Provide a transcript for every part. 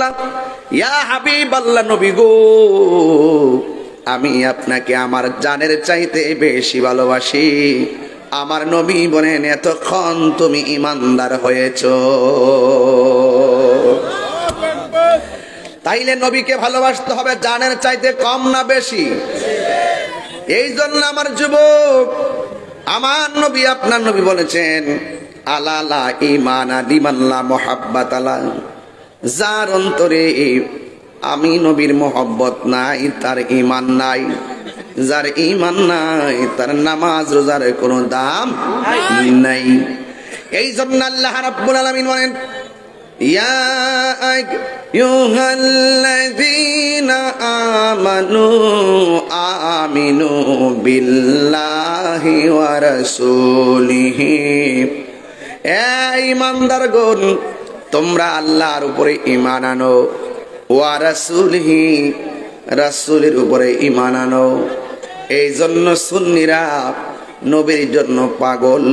রাসূলুল্লাহ, ইয়া হাবিবাল্লাহ, নবী গো, আমি আপনাকে আমার জানের চাইতে বেশি ভালোবাসি। আমার নবী বলেন, এতক্ষণ তুমি ঈমানদার হয়েছো। তাইলে নবীকে ভালোবাসতে হবে জানের চাইতে কম না বেশি? এই জন্য আমার যুবক, আমার নবী, আপনার নবী বলেছেন, আলা লা ঈমানা লিমান লা মুহাব্বাতা লা, যার অন্তরে আমি নবীর মোহব্বত নাই তার ঈমান নাই, যার ঈমান নাই তার নামাজ রোজার কোনো দাম নাই। এই জন্য আল্লাহ রাব্বুল আলামিন বলেন, ইয়া আইয়ুহাল্লাযীনা আমানু আমিনু বিল্লাহি ওয়া রাসূলিহি, এই ঈমানদারগণ, তোমরা আল্লাহর উপরে ঈমান আনো, ওয়া রাসূলিহি, রাসূলের উপরে ঈমান আনো। এই জন্য সুন্নিরা নবীর জন্য পাগল,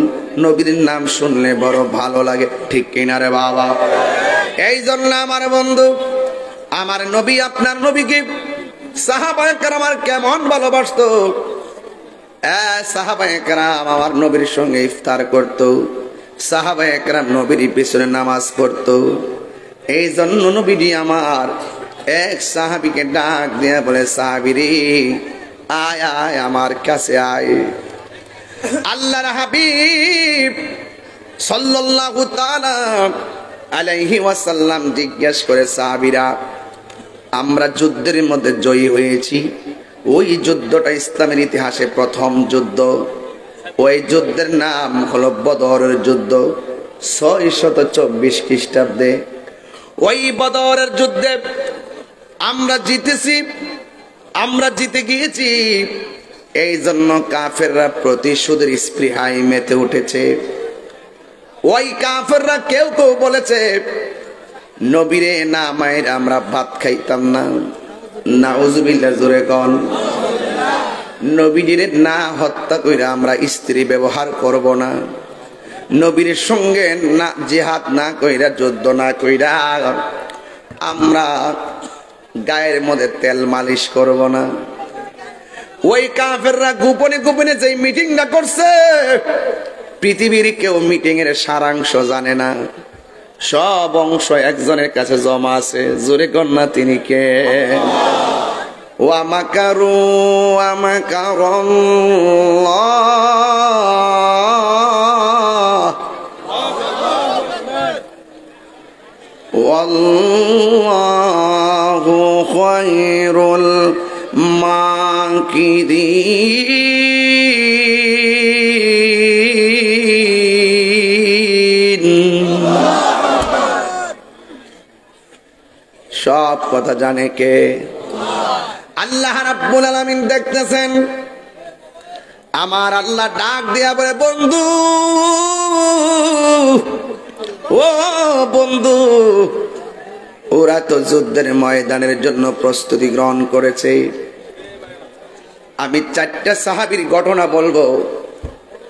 নবীর নাম শুনলে বড় ভালো লাগে, ঠিক কিনা রে বাবা? এই জন্য আমার বন্ধু, আমার নবী, আপনার নবীকে সাহাবায়ে কেরাম কেমন ভালোবাসতো। সাহাবায়ে কেরাম আমার নবীর সঙ্গে ইফতার করতো, সাহাবায়ে কেরাম নবীর পিছনে নামাজ পড়তো। এই জন্য নবীজি আমার এক সাহাবীকে ডাক দিয়ে বলে, সাহাবীরে আয় আয় আমার কাছে আয়। আল্লাহর হাবিব সাল্লাল্লাহু তাআলা আলাইহি ওয়াসাল্লাম জিজ্ঞেস করে, সাহাবীরা, আমরা যুদ্ধের মধ্যে জয়ী হয়েছি, ওই যুদ্ধটা ইসলামের ইতিহাসে প্রথম যুদ্ধ। ওই যুদ্ধের নাম হলো বদরের যুদ্ধ, 624 খ্রিস্টাব্দে। ওই বদরের যুদ্ধে আমরা জিতেছি, আমরা জিতে গিয়েছি। এই জন্য কাফেররা প্রতিশোধের স্পৃহায় মেতে উঠেছে। ওই কাফেররা কেউ কেউ বলেছে, নবীরে না মায়ের আমরা ভাত খাইতাম না। নাউজুবিল্লাহ, জোরে কোন। নবীজিরে না হত্যা কইরা আমরা স্ত্রী ব্যবহার করব না। নবীর সঙ্গে না জিহাদ না কইরা, যুদ্ধ না কইরা আমরা গায়ের মধ্যে তেল মালিশ করব না। ওই কাফেররা গোপনে গোপনে যে মিটিংটা করছে, পৃথিবীর কেউ মিটিং এর সারাংশ জানে না। সব অংশ একজনের কাছে জমা আছে, জোরে কন্যা, তিনি কে? ওয়া মাকারু ওয়া মাকারাল্লাহ ওয়াল্লাহু খায়রুল মাকিরিন। সব কথা জানে কে? আল্লাহ রাব্বুল আলামিন দেখতেছেন। আমার আল্লাহ ডাক দিয়া বলে, বন্ধু, ও বন্ধু, ওরা তো যুদ্ধের ময়দানের জন্য প্রস্তুতি গ্রহণ করেছে। আমি 4টা সাহাবীর ঘটনা বলবো,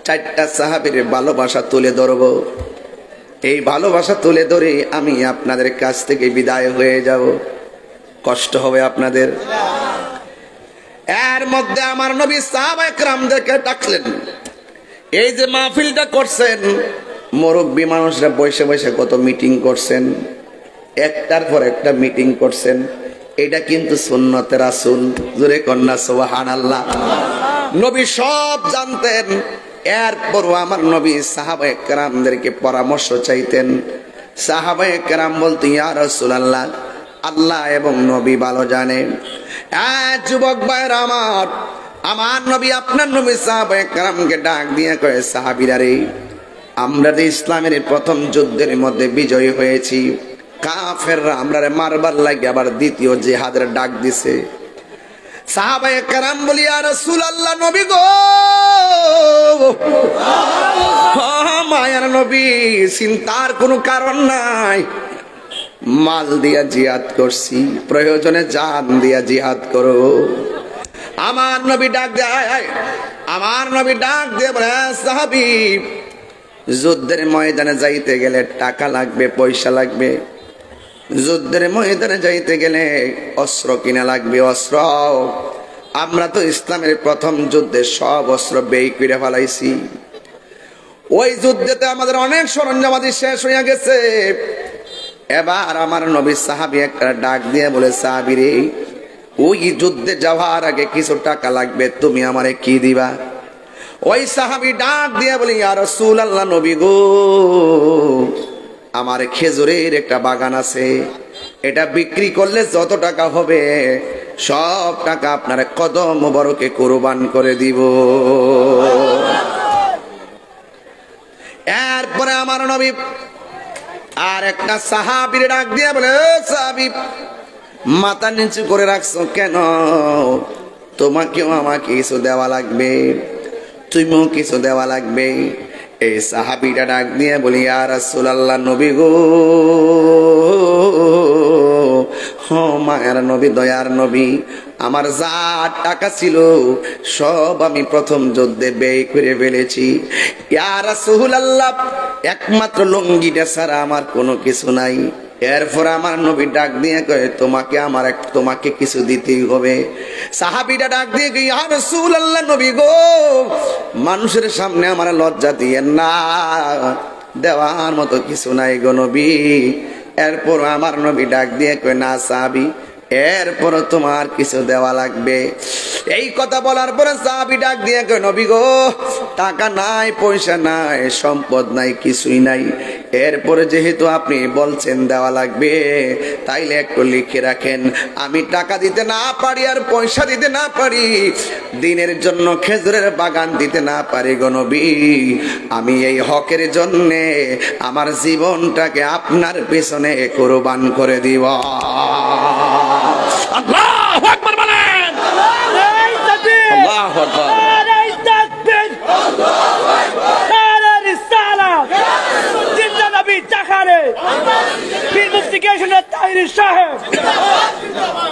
4টা সাহাবীর ভালোবাসা তুলে ধরবো। এই ভালোবাসা তুলে ধরে আমি আপনাদের কাছ থেকে বিদায় হয়ে যাব। কষ্ট হবে আপনাদের। এর মধ্যে আমার নবী সাহাবায়ে কেরামদেরকে ডাকলেন। এই যে মাহফিলটা করছেন, মুরব্বী মানুষরা বসে বসে কত মিটিং করছেন, একটার পর একটা মিটিং করছেন। এটা কিন্তু সুন্নতে রাসূল, জোরে কন্যা সুবহানাল্লাহ। নবী সব জানতেন, এরপরও আমার নবী সাহাবায়ে কেরামদেরকে পরামর্শ চাইতেন। সাহাবায়ে কেরাম বলতেন, ইয়া রাসূলুল্লাহ, আল্লাহ এবং নবী ভালো জানেন। যুবক ভাইরা আমার, আমার নবী, আপনার নবী সাহাবায়ে কেরামকে ডাক দিয়ে কয়ে, সাহাবীরা রে, আমরা যে ইসলামের প্রথম যুদ্ধের মধ্যে বিজয়ী হয়েছি, কাফেররা আমরারে মারবার লাগে আবার দ্বিতীয় জিহাদের ডাক দিছে। সাহাবায়ে কেরাম বলি, ইয়া রাসূলুল্লাহ, নবী গো, মায়ার নবী, চিন্তার কোনো কারণ নাই। মাল দিয়া জিহাদ করছি, প্রয়োজনে জান দিয়া জিহাদ করো। আমার নবী ডাক দেয়, আমার নবী ডাক দিয়ে বলে, সাহাবী, যুদ্ধের ময়দানে যাইতে গেলে টাকা লাগবে, পয়সা লাগবে। যুদ্ধের ময়দানে যাইতে গেলে অস্ত্র কিনা লাগবে, অস্ত্র। আমরা তো ইসলামের প্রথম যুদ্ধে সব অস্ত্র ব্যয় করে ফেলাইছি। ওই যুদ্ধেতে আমাদের অনেক সরঞ্জামাদি শেষ হয়ে গেছে। এবার আমার নবী সাহাবী একটা ডাক দিয়ে বলে, সাহাবী রে, ওই যুদ্ধে যাওয়ার আগে কিছু টাকা লাগবে, তুমি আমারে কি দিবা? ওই সাহাবী ডাক দিয়ে বলে, ইয়া রাসূলুল্লাহ, নবী গো, আমার খেজুরের একটা বাগান আছে, এটা বিক্রি করলে যত টাকা হবে সব টাকা আপনার কদম মোবারকে কুরবান করে দিব। এরপরে আমার নবী আর একটা সাহাবীর ডাক দিয়ে বলে, সাহাবী, মাথা নিচু করে রাখছো কেন? তোমাকেও আমাকে কিছু দেওয়া লাগবে, তুমিও কিছু দেওয়া লাগবে। এই সাহাবীটা ডাক দিয়ে বলি, ইয়া রাসূলুল্লাহ, নবী গো, মায়ের নবী, দয়ার নবী, আমার যা টাকা ছিল সব আমি প্রথম যুদ্ধে ব্যয় করে ফেলেছি। ইয়া রাসূলুল্লাহ, একমাত্র লুঙ্গিটা ছাড়া আমার কোনো কিছু নাই। এরপর আমার নবী ডাক দিয়ে কয়ে, তোমাকে কিছু দিতেই হবে। সাহাবীটা ডাক দিয়ে, ইয়া রাসূলুল্লাহ, নবী গো, মানুষের সামনে আমার লজ্জা দিয়েন না, দেওয়ার মতো কিছু নাই গো নবী। এরপর আমার নবী ডাক দিয়ে কয়ে, না সাহাবী, এরপর তোমার কিছু দেওয়া লাগবে। এই কথা বলার পরে সাহাবী ডাক দিয়ে কয়, নবী গো, টাকা নাই, পয়সা নাই, সম্পদ নাই, কিছুই নাই। এরপরে যেহেতু আপনি বলছেন দেওয়া লাগবে, তাইলে একটু লিখে রাখেন, আমি টাকা দিতে না পারি আর পয়সা দিতে না পারি, দিনের জন্য খেজুরের বাগান দিতে না পারি গো নবী, আমি এই হকের জন্যে আমার জীবনটাকে আপনার পেছনে কুরবান করে দিব। আল্লাহু আকবার বলেন। আল্লাহু আকবার।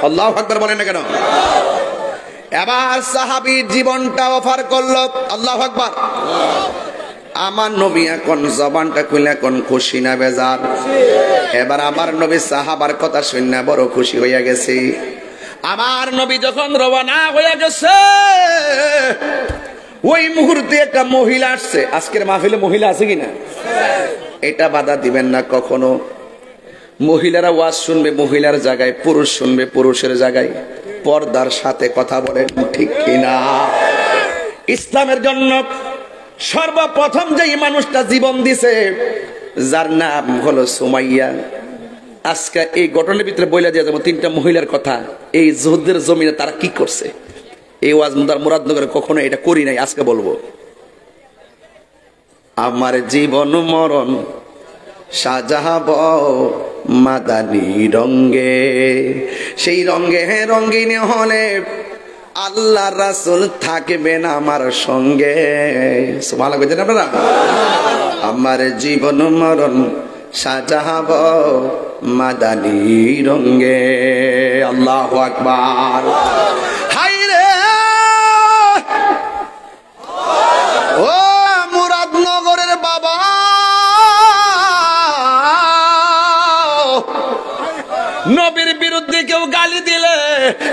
আল্লাহু আকবার বলেন না কেন? এবার সাহাবীর জীবনটা অফার করলো। আল্লাহু আকবার। আমার নবী এখন জবানটা খুলে এখন খুশি না বেজার? এবার আমার নবী সাহাবার কথা শুনে বড় খুশি হইয়া গেছে। আমার নবী যখন রওনা হইয়া গেছে, ওই মুহূর্তে একটা মহিলা আসছে। আজকের মাহফিলে মহিলা আছে কিনা এটা বাধা দিবেন না কখনো। মহিলারা ওয়াজ শুনবে মহিলার জায়গায়, পুরুষ শুনবে পুরুষের জায়গায়, পর্দার সাথে কথা বলেন, ঠিক কিনা? ইসলামের জন্য সর্বপ্রথম যেই মানুষটা জীবন দিছে, যার নাম হলো সুমাইয়া। আজকে এই ঘটনার ভিতরে বইলা দিয়ে যাবো তিনটা মহিলার কথা, এই যুদ্ধের জমিনে তারা কি করছে। এই ওয়াজ মুরাদনগরে কখনো এটা করি নাই, আজকে বলবো। আমার জীবন মরণ সাজাব মাদানী রঙ্গে, সেই রঙ্গে রঙ্গিনী হলে আল্লাহ রাসূল থাকবেন আমার সঙ্গে। সুবহানাল্লাহ কইতেন আপনারা? আমার জীবন মরণ সাজাব মাদানী রঙ্গে। আল্লাহু আকবার। হায় রে, ও মুরাদনগরের বাবা, নবীর বিরুদ্ধে কেউ গালি দিলে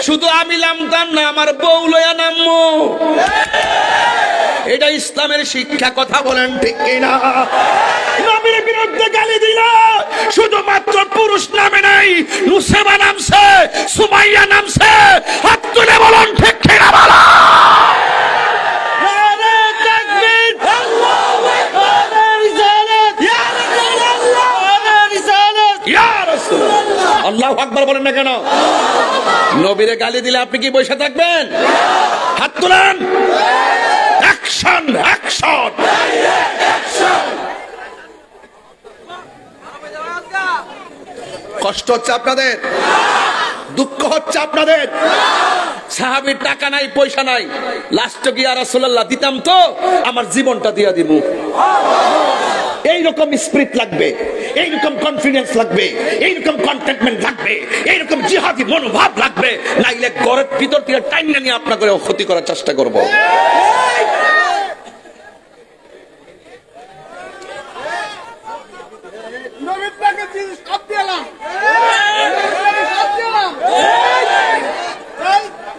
শুধু আমি নামতাম না, আমার বউ লয়া নামবো। এটা ইসলামের শিক্ষা, কথা বলেন ঠিক কিনা? নবীর বিরুদ্ধে গালি দিলে শুধুমাত্র পুরুষ নামে নাই, নুসেবা নামছে, সুমাইয়া নামছে। হাত তুলে বলেন ঠিক কিনা? বলা আল্লাহু আকবার বলেন না কেন? নবীরে গালি দিলে আপনি কি বসে থাকবেন? হাত তুলেন। Action, action. কষ্ট হচ্ছে আপনাদের, দুঃখ হচ্ছে আপনাদের। সাহাবীর টাকা নাই, পয়সা নাই, লাস্টে গিয়ে রাসূলুল্লাহ দিতাম তো আমার জীবনটা দিয়া দিব। এইরকম স্পিরিট লাগবে, এইরকম কনফিডেন্স লাগবে, এইরকম কন্টেন্টমেন্ট লাগবে, এইরকম জিহাদি মনোভাব লাগবে, নাইলে ঘরের ভিতর থেকে টাইনা নিয়ে আপনাকে ক্ষতি করার চেষ্টা করব। নবী পাকের জিনিস সব দিলাম।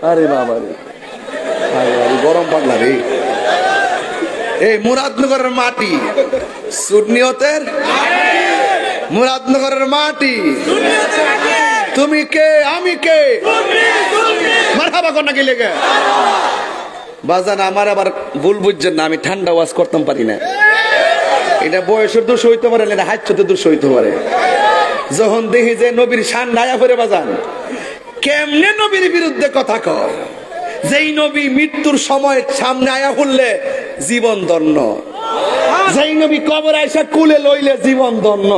আরে বাবা রে, গরম পাগলা রে। এই মুরাদনগরের মাটি সুন্নিয়তের, মুরাদনগরের মাটি। তুমি কে আমি কে, মারহাবা কর নাকি লেগে বাজান। আমার আবার ভুল বুঝছেন না, আমি ঠান্ডা ওয়াজ করতাম পারি না। এটা বয়সের দোষ হইতে পারে, এটা হাইচ্ছতে দোষ হইতে পারে। যখন দেখি যে নবীর শান ঢায়া করে বাজান, কেমনে নবীর বিরুদ্ধে কথা কয়। যেই নবী মৃত্যুর সময় সামনে আয়া হলে জীবন ধন্য, যেই নবী কবর আইসা কুলে লইলে জীবন ধন্য,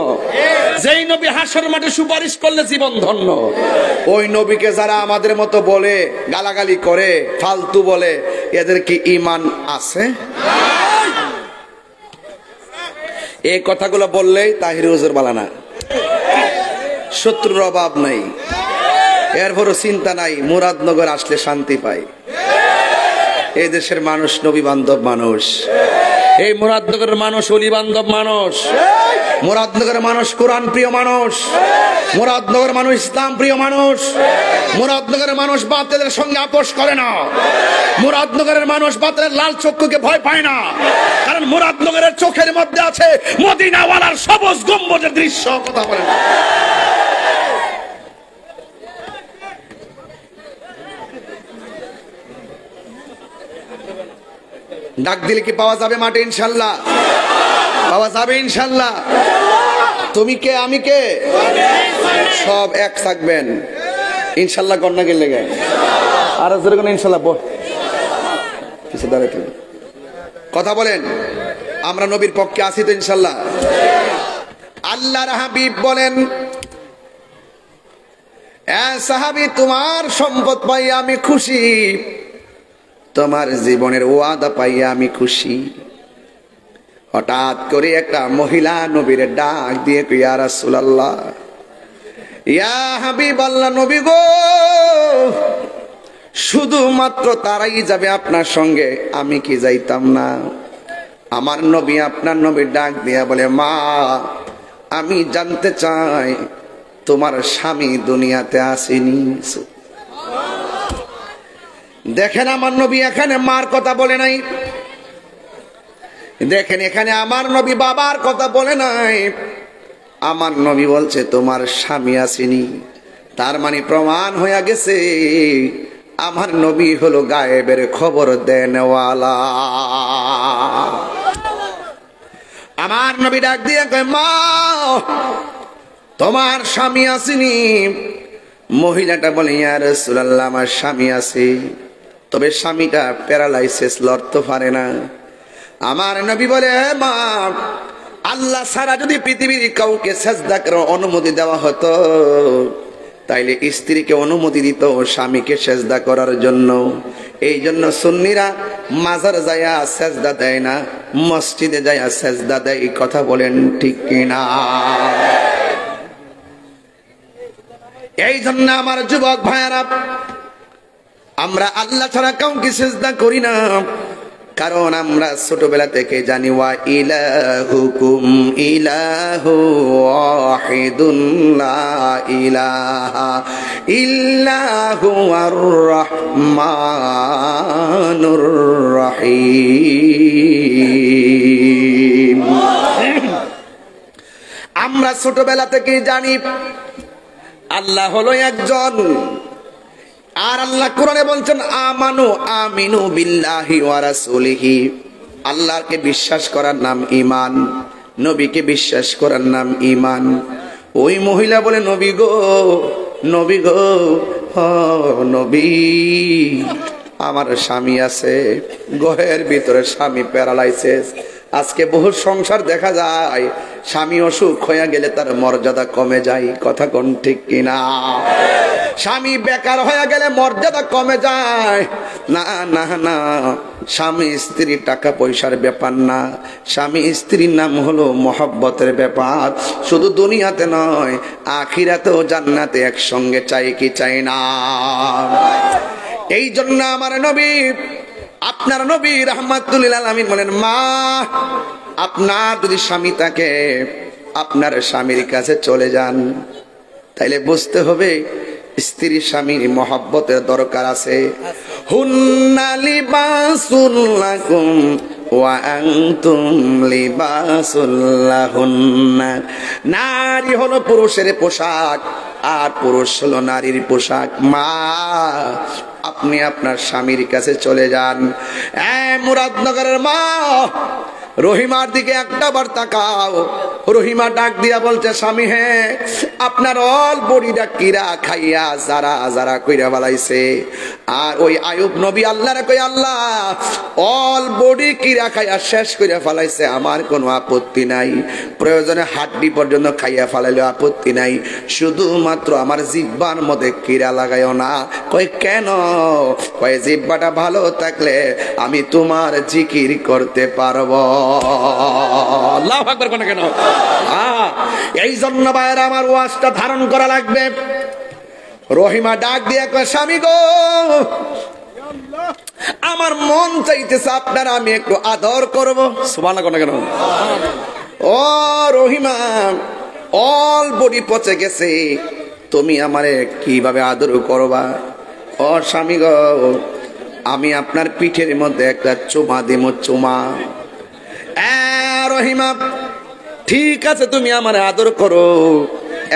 যেই নবী হাসর মাঠে সুপারিশ করলে জীবন ধন্য। ওই নবীকে যারা আমাদের মতো বলে, গালাগালি করে, ফালতু বলে, এদের কি ঈমান আছে? এই কথাগুলো বললেই তাহির হুজুর বালানা, শত্রুর অভাব নাই, এরপরও চিন্তা নাই, মুরাদনগর আসলে শান্তি পাই। এই দেশের মানুষ নবী বান্ধব মানুষ, এই মুরাদনগরের মানুষ অলি বান্ধব মানুষ, মুরাদনগরের মানুষ কোরআন প্রিয় মানুষ, মুরাদনগরের মানুষ ইসলাম প্রিয় মানুষ, মুরাদনগরের মানুষ বাতিলের সঙ্গে আপোষ করে না, মুরাদনগরের মানুষ বাতিলের লাল চক্ষুকে ভয় পায় না, কারণ মুরাদনগরের চোখের মধ্যে আছে মদিনাওয়ালার সবুজ গম্বুজের দৃশ্য। কথা বলেন না। ডাক দিলে কি পাওয়া যাবে মাঠে? ইনশাল্লাহ পাওয়া যাবে, ইনশাল্লাহ। তুমি কে আমি কে সব এক থাকবেন ইনশাল্লাহ। কন্যা গেলে গে আর যেরকম ইনশাল্লাহ দাঁড়াতে কথা বলেন, আমরা নবীর পক্ষে আছি তো ইনশাল্লাহ। আল্লাহর হাবিব বলেন, সাহাবী তোমার সম্পদ পাইয়া আমি খুশি, তোমার জীবনের ওয়াদা পাইয়া আমি খুশি। হঠাৎ করে একটা মহিলা নবীর ডাক দিয়ে কই, ইয়া রাসূলুল্লাহ, ইয়া হাবিবাল্লাহ, নবী গো, শুধুমাত্র তারাই যাবে আপনার সঙ্গে, আমি কি যাইতাম না? আমার নবী আপনার নবীর ডাক দিয়া বলে, মা আমি জানতে চাই তোমার স্বামী দুনিয়াতে আসেনি? দেখেন আমার নবী এখানে মার কথা বলে নাই, দেখেন এখানে আমার নবী বাবার কথা বলে নাই, আমার নবী বলছে তোমার স্বামী আসেনি। তার মানে প্রমাণ হয়ে গেছে আমার নবী হলো গায়েবের খবর দেনওয়ালা। আমার নবী ডাক দিয়ে কয়, মা তোমার স্বামী আসেনি? মহিলাটা বলে, ইয়া রাসূলুল্লাহ, আমার স্বামী আছে, তবে স্বামীটা প্যারালাইসিস, লড়তে পারে না। আমার নবী বলে, মা আল্লাহ ছাড়া যদি পৃথিবীর কাউকে সেজদা করার অনুমতি দেওয়া হতো, তাইলে স্ত্রীকে অনুমতি দিত স্বামীকে সেজদা করার জন্য। এই জন্য সুন্নিরা মাজার যায়া সেজদা দেয় না, মসজিদে যায়া সেজদা দেয়। কথা বলেন ঠিক কিনা? এই জন্য আমার যুবক ভাইয়েরা, আমরা আল্লাহ ছাড়া কাউকে সিজদা করি না, কারণ আমরা ছোটবেলা থেকে জানি ওয়া ইলাহুকুম ইলাহু ওয়াহিদুন লা ইলাহা ইল্লাহু আর রহমানুর রহিম। আমরা ছোটবেলা থেকে জানি আল্লাহ হলো একজন, আর আল্লাহ কোরআনে বলছেন আমানু আমিনু বিল্লাহি ওয়া রাসূলিহি। আল্লাহকে বিশ্বাস করার নাম ঈমান, নবীকে বিশ্বাস করার নাম ঈমান। ওই মহিলা বলে, নবী গো, নবী গো, নবী আমার স্বামী আছে, ঘরের ভিতরে স্বামী প্যারালাইসিস। আজকে বহু সংসার দেখা যায় স্বামী অসুখ হয়ে গেলে তার মর্যাদা কমে যায়। কথা কোন ঠিক কিনা? স্বামী বেকার হয়ে গেলে মর্যাদা কমে যায়। না না না, স্বামী স্ত্রী টাকা পয়সার ব্যাপার না, স্বামী স্ত্রীর নাম হলো মহব্বতের ব্যাপার। শুধু দুনিয়াতে নয়, আখিরাতেও জান্নাতে একসঙ্গে চাই কি চাই না? এই জন্য আমার নবী, আপনার নবী রাহমাতুল লিল আলামিন বলেন, মা আপনার যদি স্বামী থাকে, আপনার স্বামীর কাছে চলে যান। তাইলে বুঝতে হবে স্ত্রী স্বামীর মহব্বতের দরকার আছে। হুন্না লিবাসুল লাকুম ওয়া আনতুম লিবাসুল লাহুন্না। নারী হলো পুরুষের পোশাক আর পুরুষ হলো নারীর পোশাক। মা, আপনি আপনার স্বামীর কাছে চলে যান। মুরাদনগরের মা, রহিমার দিকে একটা বার তাকাও। রহিমা ডাক দিয়া বলছে, স্বামী হে, আপনার অল বডিটা কিরা খাইয়া যারা যারা কইরা বালাইছে। আর ওই আয়ুব নবী আল্লাহরে কই, আল্লাহ অল বডি কিরা খাইয়া শেষ কইরা ফেলাইছে, আমার কোনো আপত্তি নাই, প্রয়োজনে হাড্ডি পর্যন্ত খাইয়া ফেলাইলেও আপত্তি নাই, শুধুমাত্র আমার জিহ্বার মধ্যে কিরা লাগাইও না। কই কেন? কয় জিহ্বাটা ভালো থাকলে আমি তোমার জিকির করতে পারবো। আল্লাহু আকবার কোন কেন? এই জন্য ভাইয়েরা আমার ওয়াজটা ধারণ করা লাগবে। রহিমা ডাক দিয়ে কয়, স্বামী গো, আমার মন চাইতেছে আপনার আমি একটু আদর করবো। সুবহানাল্লাহ কোন কেন? ও রহিমা, অল বডি পচে গেছে, তুমি আমারে কিভাবে আদর করবা? ও স্বামী গো, আমি আপনার পিঠের মধ্যে একটা চুমা দিব, চুমা। রহিমা, ঠিক আছে, তুমি আমার আদর করো।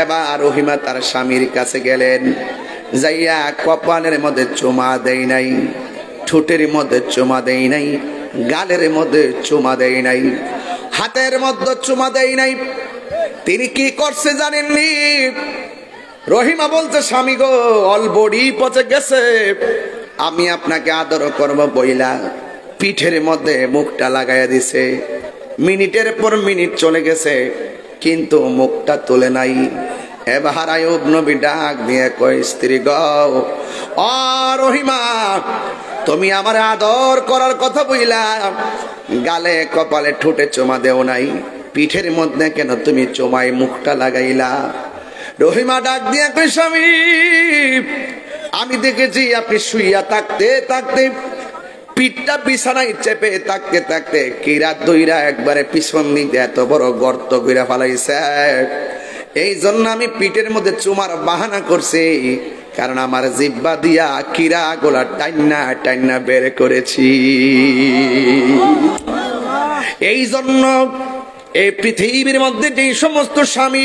এবার রহিমা তার স্বামীর কাছে গেলেন, যাইয়া কপালের মধ্যে চুমা দেয় নাই, ঠোঁটের মধ্যে চুমা দেয় নাই, গালের মধ্যে চুমা দেয় নাই, হাতের মধ্যে চুমা দেয় নাই। তিনি কি করছে জানেননি? রহিমা বলছে, স্বামী গো, অল বডি পচে গেছে, আমি আপনাকে আদর করব বইলা পিঠের মধ্যে মুখটা লাগাইয়া দিছে। মিনিটের পর মিনিট চলে গেছে, কিন্তু মুখটা তোলে নাই। এবার আয়ুব নবী ডাক দিয়ে কয়, স্ত্রী গো, ও রহিমা, তুমি আমার আদর করার কথা বইলা গালে কপালে ঠোঁটে চুমা দেও নাই, পিঠের মধ্যে কেন তুমি চুমায় মুখটা লাগাইলা? রহিমা ডাক দিয়ে কয়, স্বামী, আমি দেখেছি আপনি শুইয়া থাকতে থাকতে পিঠটা বিছানায় চেপে থাকতে থাকতে কিরা দইরা একবারে পিছন দিকে এত বড় গর্ত কইরা ফেলাইছে। এই জন্য আমি পিঠের মধ্যে চুমার বাহানা করছি, কারণ আমার জিহ্বা দিয়া কিরা গোলা টাইনা টাইনা বের করেছি। এই জন্য এই পৃথিবীর মধ্যে যে সমস্ত স্বামী,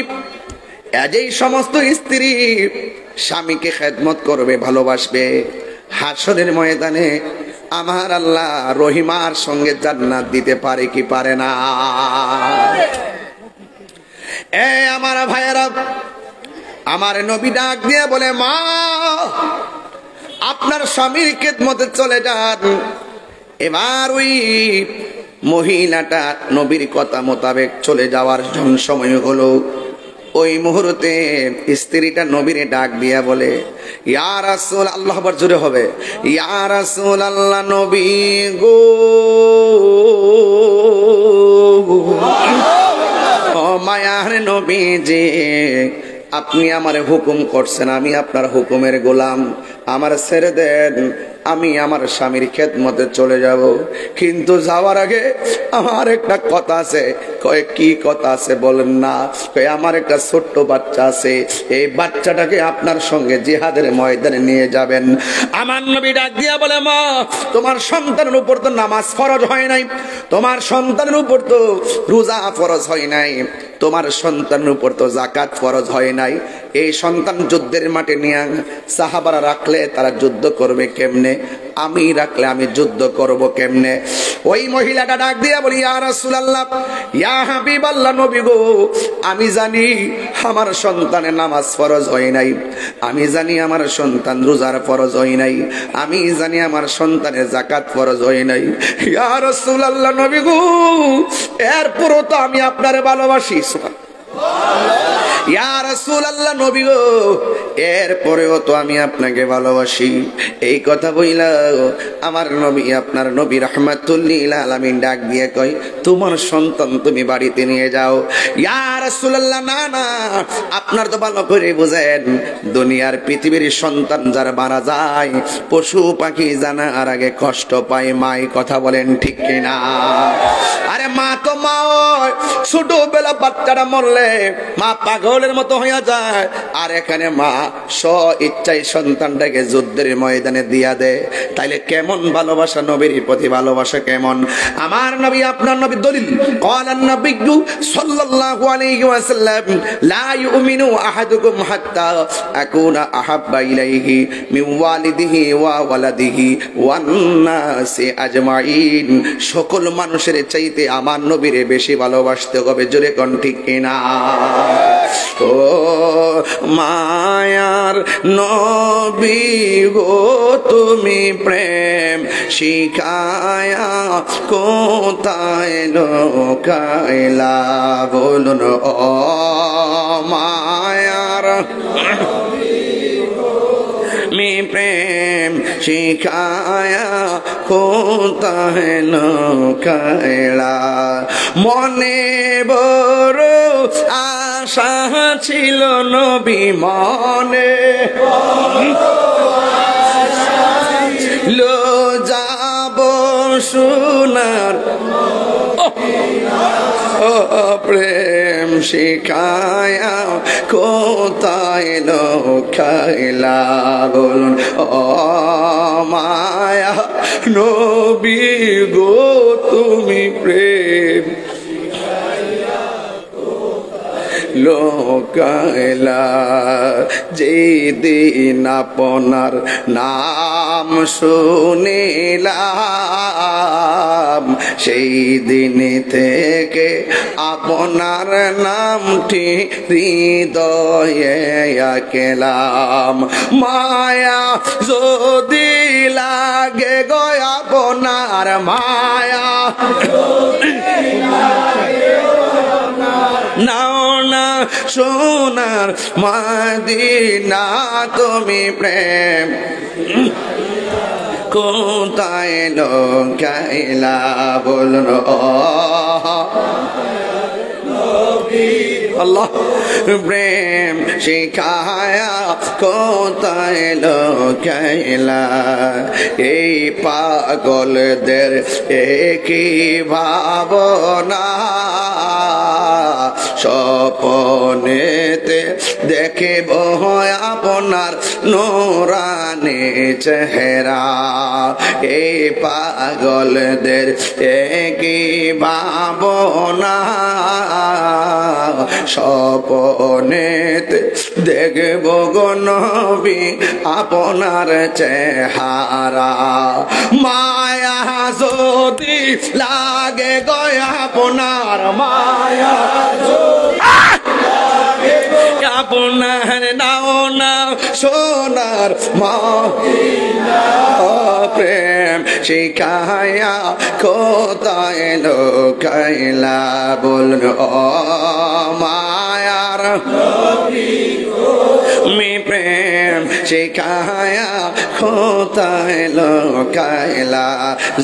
যেই সমস্ত স্ত্রী স্বামীকে খেদমত করবে, ভালোবাসবে, হাসরের ময়দানে আমার আল্লাহ রহিমার সঙ্গে জান্নাত দিতে পারে কি পারে না? আমার ভাইয়েরা, আমার নবী ডাক দিয়ে বলে, মা, আপনার স্বামীর খেদমতে চলে যান। এবার ওই মহিলাটা নবীর কথা মোতাবেক চলে যাওয়ার সময় হলো। ওই মুহূর্তে স্ত্রীটা নবীরে ডাক দিয়া বলে, ইয়া রাসূল আল্লাহ, আবার জোরে হবে, ইয়া রাসূল আল্লাহ, নবী গো, ও মায়ার নবীজি, আপনি আমারে হুকুম করছেন, আমি আপনার হুকুমের গোলাম, আমার ছেড়ে দেন, আমি আমার স্বামীর খেদমতে চলে যাব। কিন্তু যাওয়ার আগে আমার একটা কথা আছে। কয় কি কথা আছে বলেন না? কয় আমার একটা ছোট্ট বাচ্চা আছে, এই বাচ্চাটাকে আপনার সঙ্গে জিহাদের ময়দানে নিয়ে যাবেন। আমার নবী ডাক দিয়া বলে, মা, তোমার সন্তানের উপর তো নামাজ ফরজ হয় নাই, তোমার সন্তানের উপর তো রোজা ফরজ হয় নাই, তোমার সন্তানের উপর তো যাকাত ফরজ হয় নাই। এই সন্তান যুদ্ধের মাঠে নিয়ে সাহাবারা রাখলে তারা যুদ্ধ করবে কেমনে? আমি রাখলে আমি যুদ্ধ করব কেমনে? ওই মহিলাটা ডাক দিয়া বলি, ইয়া রাসূলুল্লাহ, ইয়া হাবিবাল্লাহ, নবী গো, আমি জানি আমার সন্তানের নামাজ ফরজ হয় নাই, আমি জানি আমার সন্তান রোজার ফরজ হয় নাই, আমি জানি আমার সন্তানের যাকাত ফরজ হয় নাই। ইয়া রাসূলুল্লাহ, নবী গো, এরপরও তো আমি আপনারে ভালোবাসি। ইয়া রাসূলুল্লাহ, নবী গো, এরপরেও তো আমি আপনাকে ভালোবাসি। এই কথা বইলা আমার নবী, আপনার নবী রাহমাতুল লিল আলামিন ডাক দিয়ে কয়, তোমার সন্তান তুমি বাড়িতে নিয়ে যাও। ইয়া রাসূলুল্লাহ, না না, আপনার তো ভালো করে বুঝেন, দুনিয়ার পৃথিবীর সন্তান যারা মারা যায়, পশু পাখি জানার আগে কষ্ট পায় মাই। কথা বলেন ঠিক কিনা? আরে মা তো মা, ছোটবেলা বাচ্চাটা মরলে মা পাগলের মতো হয়ে যায়, আর এখানে মা স্ব ইচ্ছায় সন্তানটাকে যুদ্ধের ময়দানে দিয়া দেয়, তাইলে কেমন ভালোবাসা, নবীর প্রতি ভালোবাসা কেমন? আমার নবী আপনার নবী দলিল, ক্বালান নবিয়্যু সাল্লাল্লাহু আলাইহি ওয়াসাল্লাম লা ইউমিনু আহাদুকুম হাত্তা আকুনা আহাব্বা ইলাইহি মিন ওয়ালিদিহি ওয়া ওয়ালাদিহি ওয়ান নাসি আজমাইন। সকল মানুষের চাইতে আমার নবীরে বেশি ভালোবাসতে হবে। জোরে কোন ঠিক কিনা? ও মায়ার নবী গো তুমি প্রেম শিখায়া কোথায় লোকাইলা? বলুন ও মায়ার মি প্রেম শিখায়া কোথায় লোকাইলা? মনে বড় আশা ছিল নবী, মনে লো যাব সোনার ও প্রেম শিখায়া কোথায় লোকাইলা? বলুন ও মায়া নবী গো তুমি প্রেম লোকাইলা? যেদিন আপনার নাম শুনিলাম, সেই দিন থেকে আপনার নামটি হৃদয়ে আঁকলাম। মায়া যদি লাগে গো আপনার, মায়া নাও না সোনার মদিনা তুমি প্রেম কোথায় লোকাইলা? বলুন আল্লাহ প্রেম শিখায়া কোথায় লোকাইলা? এই পাগলদের একই ভাবনা, স্বপ্নেতে দেখিব আপনার নূরানি চেহারা। এই পাগলদের একই ভাবনা, স্বপ্নেতে দেখব গো নবী আপনার চেহারা। মায়া যদি লাগে গো আপনার, মায়া আপনার নাও না সোনার মদিনা প্রেম শিখায়া কোথায় লোকাইলা? বলুন ও মায়ার মি প্রেম শিখায়া কোথায় লোকাইলা?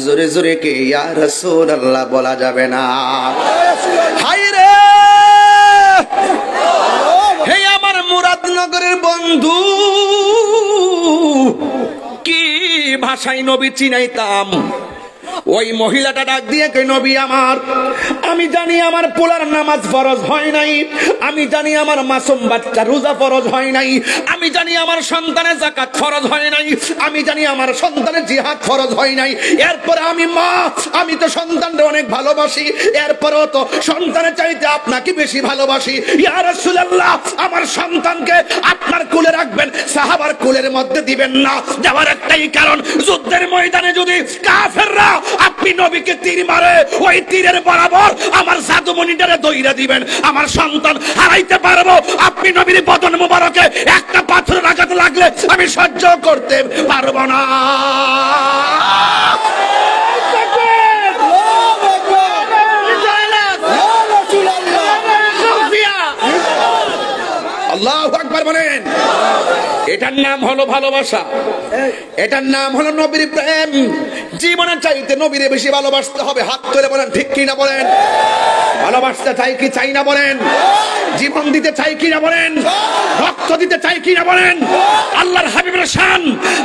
জোরে জোরে কে ইয়া রাসূলুল্লাহ বলা যাবে না? হায় রে হে আমার মুরাদনগরের বন্ধু, কি ভাষায় নবী চিনাইতাম। ওই মহিলাটা ডাক দিয়ে কই, নবী আমার, আমি জানি আমার পোলার নামাজ ফরজ হয় নাই, আমি জানি আমার মাসুম বাচ্চা রোজা ফরজ হয় নাই, আমি জানি আমার সন্তানের যাকাত ফরজ হয় নাই, আমি জানি আমার সন্তানের জিহাদ ফরজ হয় নাই। এরপরে আমি মা, আমি তো সন্তানকে অনেক ভালোবাসি, এরপরেও তো সন্তানের চাইতে আপনাকে বেশি ভালোবাসি। ইয়া রাসূলুল্লাহ, আমার সন্তানকে আপনার কোলে রাখবেন, সাহাবার কোলের মধ্যে দিবেন না। যাওয়ার একটাই কারণ, যুদ্ধের ময়দানে যদি কাফেররা আপনি নবীকে তীর মারে, ওই তীরের বরাবর আমার জাদুমণিটারে দইরা দিবেন, আমার সন্তান হারাইতে পারবো। আপনি নবীর বদন মুবারকে একটা পাথরের আঘাত লাগলে আমি সহ্য করতে পারবো না। আল্লাহু আকবার বলেন। এটার নাম হলো ভালোবাসা, এটার নাম হলো নবীর প্রেম। জীবনের চাইতে নবীরে বেশি ভালোবাসতে হবে। হাত তুলে বলেন ঠিক কি না বলেন? ভালোবাসতে চাই কি চাই না বলেন? জীবন দিতে চাই কি না বলেন? রক্ত দিতে চাই কি না বলেন? আল্লাহর হাবিবের শান,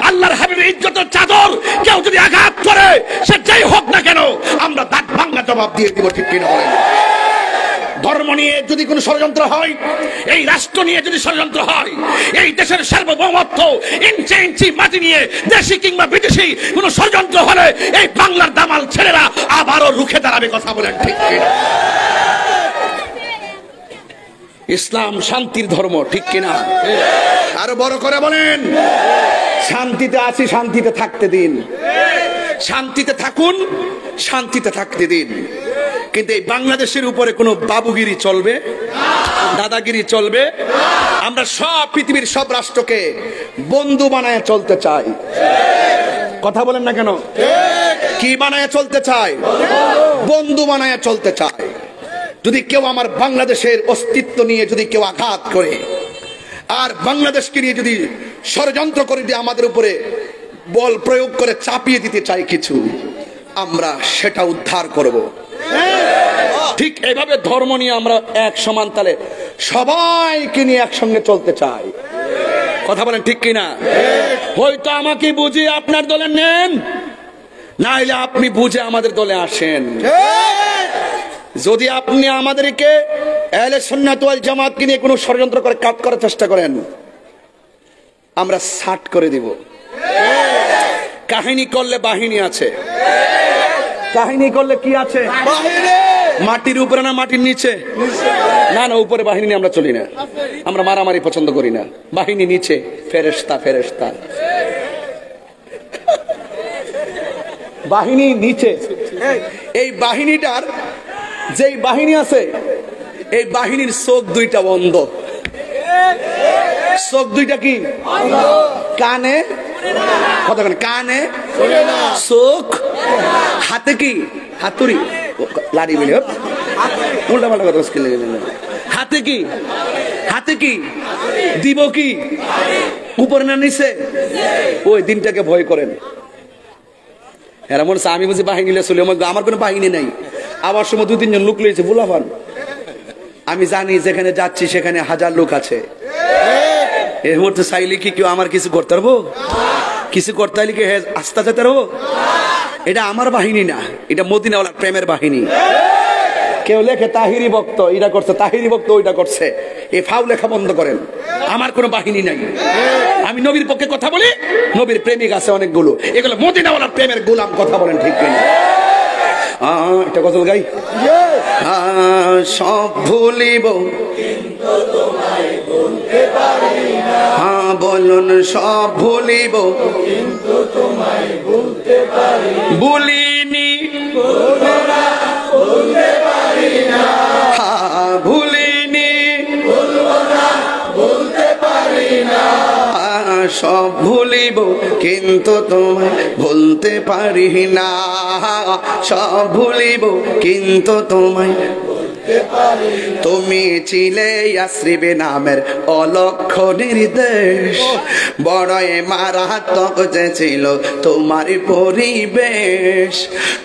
আল্লাহর হাবিবের ইজ্জতের চাদর কেউ যদি আঘাত করে, সে যাই হোক না কেন, আমরা দাঁত ভাঙা জবাব দিয়ে দিব। ঠিক কি না বলেন? ধর্ম নিয়ে যদি কোনো ষড়যন্ত্র হয়, এই রাষ্ট্র নিয়ে যদি ষড়যন্ত্র হয়, এই দেশের সার্বভৌমত্ব ইঞ্চি ইঞ্চি মাটি নিয়ে দেশি কিংবা বিদেশি কোনো ষড়যন্ত্র হলে এই বাংলার দামাল ছেলেরা আবারও রুখে দাঁড়াবে। কথা বলেন ঠিক কিনা? ইসলাম শান্তির ধর্ম, ঠিক কিনা? আরো বড় করে বলেন। শান্তিতে আছি, শান্তিতে থাকতে দিন। শান্তিতে থাকুন, শান্তিতে থাকতে দিন। কিন্তু এই বাংলাদেশের উপরে কোনো বাবুগিরি চলবে, দাদাগিরি চলবে? আমরা সব পৃথিবীর সব রাষ্ট্রকে বন্ধু বানায় চলতে চাই। কথা বলেন না কেন? কি বানায় চলতে চাই? বন্ধু বানায় চলতে চাই। যদি কেউ আমার বাংলাদেশের অস্তিত্ব নিয়ে যদি কেউ আঘাত করে, আর বাংলাদেশকে নিয়ে যদি ষড়যন্ত্র করে দিয়ে আমাদের উপরে বল প্রয়োগ করে চাপিয়ে দিতে চাই কিছু, আমরা সেটা উদ্ধার করব। ঠিক এইভাবে ধর্ম নিয়ে আমরা এক সমান তালে সবাইকে নিয়ে একসঙ্গে চলতে চাই। কথা বলেন ঠিক কিনা? হয়তো আমাকে বুঝে আপনার দলে নেন, না হলে আপনি বুঝে আমাদের দলে আসেন। যদি আপনি আমাদেরকে আহলে সুন্নাত ওয়াল জামাতকে নিয়ে কোনো ষড়যন্ত্র করে কাট করার চেষ্টা করেন, আমরা সাট করে দিব। কাহিনী করলে বাহিনী আছে। কাহিনী করলে কি আছে? মাটির উপরে না মাটির নিচে? না না, উপরে বাহিনী নিয়ে আমরা চলি না। আমরা মারামারি পছন্দ করি না। বাহিনী নিচে, ফেরেশতা ফেরেশতা। বাহিনী নিচে। এই বাহিনীটার যেই বাহিনী আছে, এই বাহিনীর চোখ দুইটা বন্ধ। চোখ দুইটা কি? কানে কথা বলেন, কানে চোখ, হাতে কি? হাতুড়ি লাড়ি বলে উল্টা পাল্টা কথা মুশকিল লেগে গেল। হাতে কি? হাতে কি দিব? কি উপরে না নিচে? ওই দিনটাকে ভয় করেন। এরা মনে হচ্ছে আমি বুঝি বাহিনী চলে, আমার কোনো বাহিনী নাই। আবার সময় 2-3 জন লোক লইছে বুলাফান। আমি জানি যেখানে যাচ্ছি সেখানে 1000 লোক আছে। এর মধ্যে চাইলে কি কেউ আমার কিছু করতে পারবো? কিছু করতে হলে কি আস্তে যেতে পারবো? এটা আমার বাহিনী না, এটা মদিনাওয়ালার প্রেমের বাহিনী। কেউ লেখে তাহিরি ভক্ত এটা করছে, তাহিরি ভক্ত ওইটা করছে, এই ফাউ লেখা বন্ধ করেন। আমার কোনো বাহিনী নাই। আমি নবীর পক্ষে কথা বলি, নবীর প্রেমিক আছে অনেকগুলো, এগুলো মদিনাওয়ালার প্রেমের গোলাম। কথা বলেন ঠিক কিনা? এটা গজল গাই। সব ভুলিব বলুন, সব ভুলিব ভুলিনি, ভুলিনি, সব ভুলিব কিন্তু তোমায় ভুলতে পারি না। সব ভুলিব কিন্তু তোমায় তুমি ছিলে ইয়াসরিবে নামের অলক্ষ নির্দেশ, বড়ই মারাত্মক যে ছিল তোমার পরিবেশ।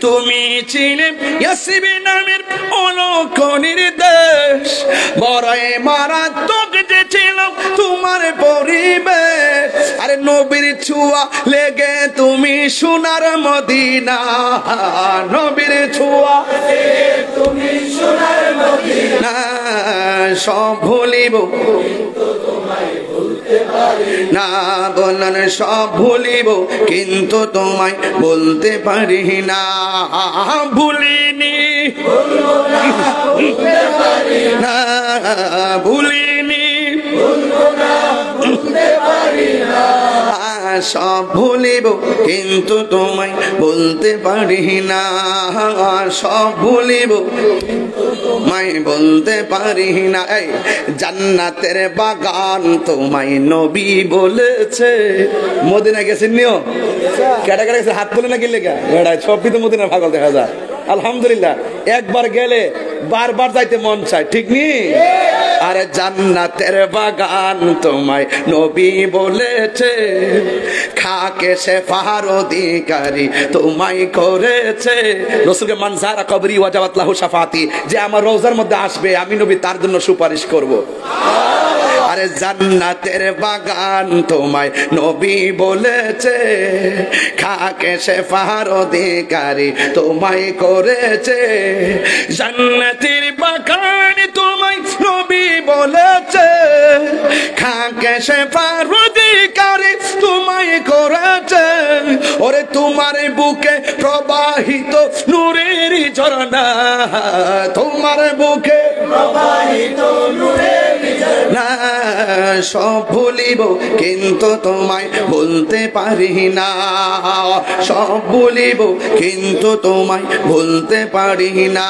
তুমি ছিলে ইয়াসরিবে নামের অলক্ষ নির্দেশ, বড়ই মারাত্মক যে ছিল তোমার পরিবেশ। আরে নবীর ছোঁয়া লেগে তুমি সোনার মদিনা, নবীর ছোঁয়া তুমি সোনার মদিনা। সব ভুলিব না বললেন, সব ভুলিব কিন্তু তোমায় বলতে পারি না। ভুলিনি না, ভুলিনি, সব ভুলিব কিন্তু তোমায় বলতে পারি না। সব ভুলিব তোমায় বলতে পারি না। এই জান্নাতের বাগান তোমায় নবী বলেছে। মদিনা গেছেন নিও? কেটা কেটা গেছে হাত তুলে না গেলে গেড়ায় সবই তো মদিনা পাগল দেখা যায়। আলহামদুলিল্লাহ, একবার গেলে বারবার যাইতে মন চায়, ঠিক নি? আরে জান্নাতের বাগান তোমায় নবী বলেছে, খাকে শেফার অধিকারী তোমায় করেছে। রাসূলকে মান যারা কবরি ওয়াজাবাত লাহু শাফাতি, যে আমার রওজার মধ্যে আসবে আমি নবী তার জন্য সুপারিশ করব। আরে জান্নাতের বাগান তোমায় নবী বলেছে, খাকে শেফার অধিকারী তোমায় করেছে। জান্নাতের বাগান বলেছে খাকে সে পারুদিকারী তোমায় করেছে ওরে তোমার বুকে প্রবাহিত নূরের ঝরনা তোমার বুকে প্রবাহিত নূরের ঝরনা সব ভুলিব কিন্তু তোমায় বলতে পারি না সব ভুলিব কিন্তু তোমায় বলতে পারি না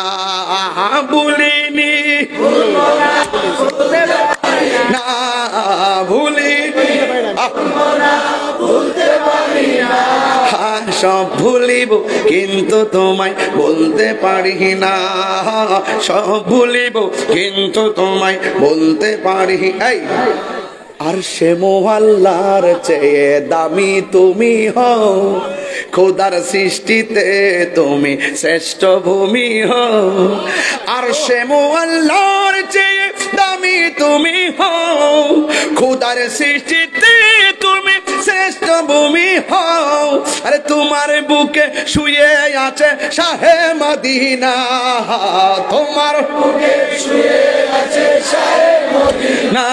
ভুলিনি না ভুলি সব ভুলিব কিন্তু তোমায় বলতে পারি না সব ভুলিব কিন্তু তোমায় বলতে পারি এই আর সে মোহাল্লার চেয়ে দামি তুমি হও খোদার সৃষ্টিতে তুমি শ্রেষ্ঠ ভূমি হও আর সে মোহাল্লার চেয়ে দামি তুমি হও খোদার সৃষ্টিতে তুমি শ্রেষ্ঠ ভূমি হও আরে তোমার বুকে শুয়ে আছে শাহে মদিনা তোমার বুকে শুয়ে আছে শাহে মদিনা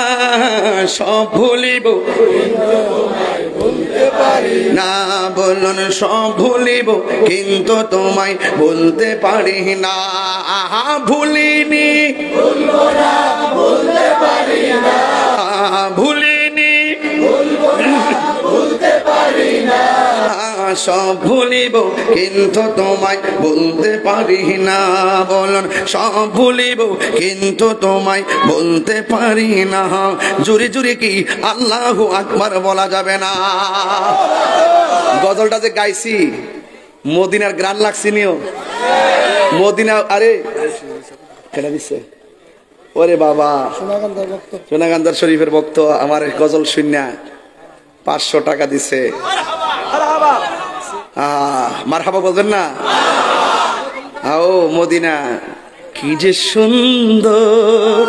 সব ভুলিব না বলুন সব ভুলিব কিন্তু তোমায় বলতে পারি না ভুলিনি বলতে পারি না ভুলিনি বলতে পারি না সব ভুলিব কিন্তু তোমায় বলতে পারি না বলুন সব ভুলিব কিন্তু তোমায় বলতে পারি না জুরি জুরি কি আল্লাহু আকবার বলা যাবে না গজলটা যে গাইছি মদিনার গ্রান লাগছি নিও মদিনা আরে কেন দিছে ওরে বাবা সোনাগান্ধার শরীফের ভক্ত আমার গজল শুনিয়া 500 টাকা দিছে মারহাবা বলবেন না ও মদিনা কি যে সুন্দর